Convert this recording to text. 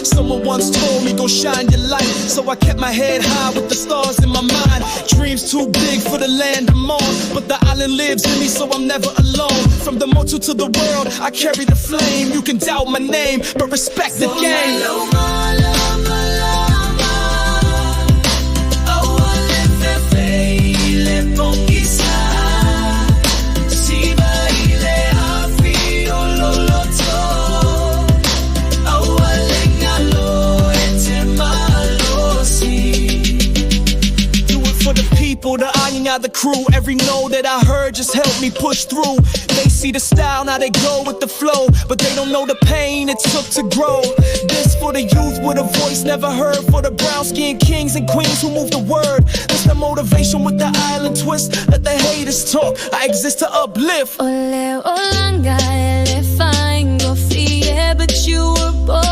Someone once told me, go shine your light. So I kept my head high with the stars in my mind. Dreams too big for the land I'm on, but the island lives in me, so I'm never alone. From the motor to the world, I carry the flame. You can doubt my name, but respect the game. Lou Malamalama, oh, le pokisa, si baile afi ololoto, oh, lengalo ete malosi. Do it for the people, the Anya, the crew. Every no that I heard just helped me push through. They see the style, now they go with the flow, but they don't know the pain it took to grow. This for the youth with a voice never heard, for the brown-skinned kings and queens who move the word. This the motivation with the island twist. Let the haters talk, I exist to uplift. Ole olanga ele fine go fie, but you were born